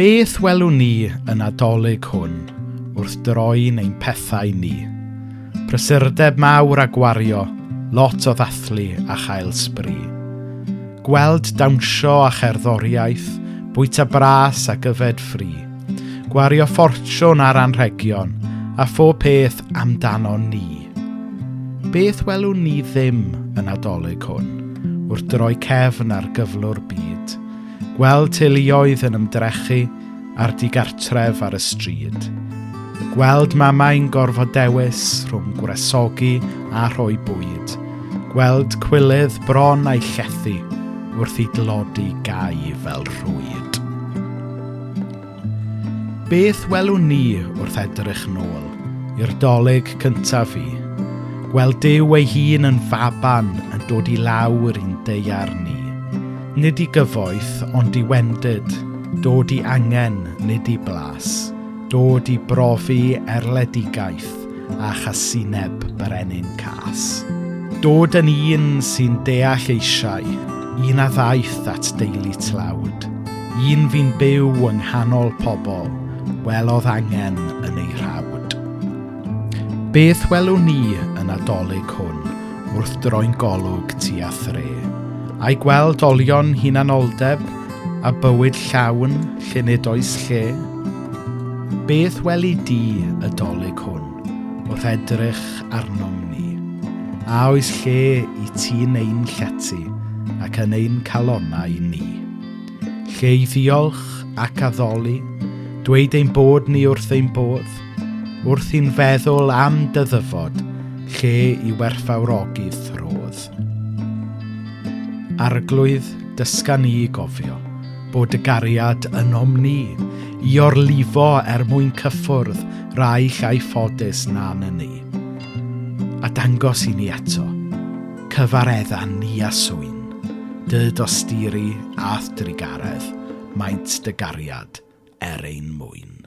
Beth welwn ni yn Nadolig hwn wrth droi'n ein pethau ni? Prysurdeb mawr a gwario, lot o ddathlu a chael sbri. Gweld dawnsio a cherddoriaeth, bwyta bras a gyfed ffri. Gwario ffortiwn ar anrhegion a phob peth amdano ni. Beth welwn ni ddim yn Nadolig hwn wrth droi cefn ar gyflwr byd? Gweld teuluoedd yn ymdrechu ar digartref ar y stryd. Gweld mamau'n gorfod dewis rhwng gwresogi a rhoi bwyd. Gweld cwylydd bron a'i llethu wrth i glodi gau fel rhwyd. Beth welwn ni wrth edrych nôl i'r dolig cyntaf fi? Gweld Duw ei hun yn faban yn dod i lawr i'n deiar ni. Nid i gyfoeth ond i wendid, dod i angen nid i blas. Dod i brofi erledigaeth a chasineb brenin cas. Dod yn un sy'n deall eisiau, un a ddaeth at deulu tlawd. Un fi'n byw yng nghanol pobl, welodd angen yn ei rhawd. Beth welwn ni yn Nadolig hwn wrth droi'n golwg tua thre? A'i gweld olion hunanoldeb a bywyd llawn lle nid oes lle? Beth weli di y dolig hwn wrth edrych arnom ni? A oes lle i ti'n ein llety ac yn ein calonau ni? Lle i ddiolch ac addoli, dweud ein bod ni wrth ein bodd, wrth i'n feddwl am dyddyfod, lle i werthfawrogi throdd. Arglwydd dysga ni gofio bod y gariad ynom ni, i orlifo mwyn cyffwrdd rai llai ffodus na'n ni. A dangos i ni eto, cyfaredda ni a swyn, dy dosturi ath drigaredd, maint dy gariad ein mwyn.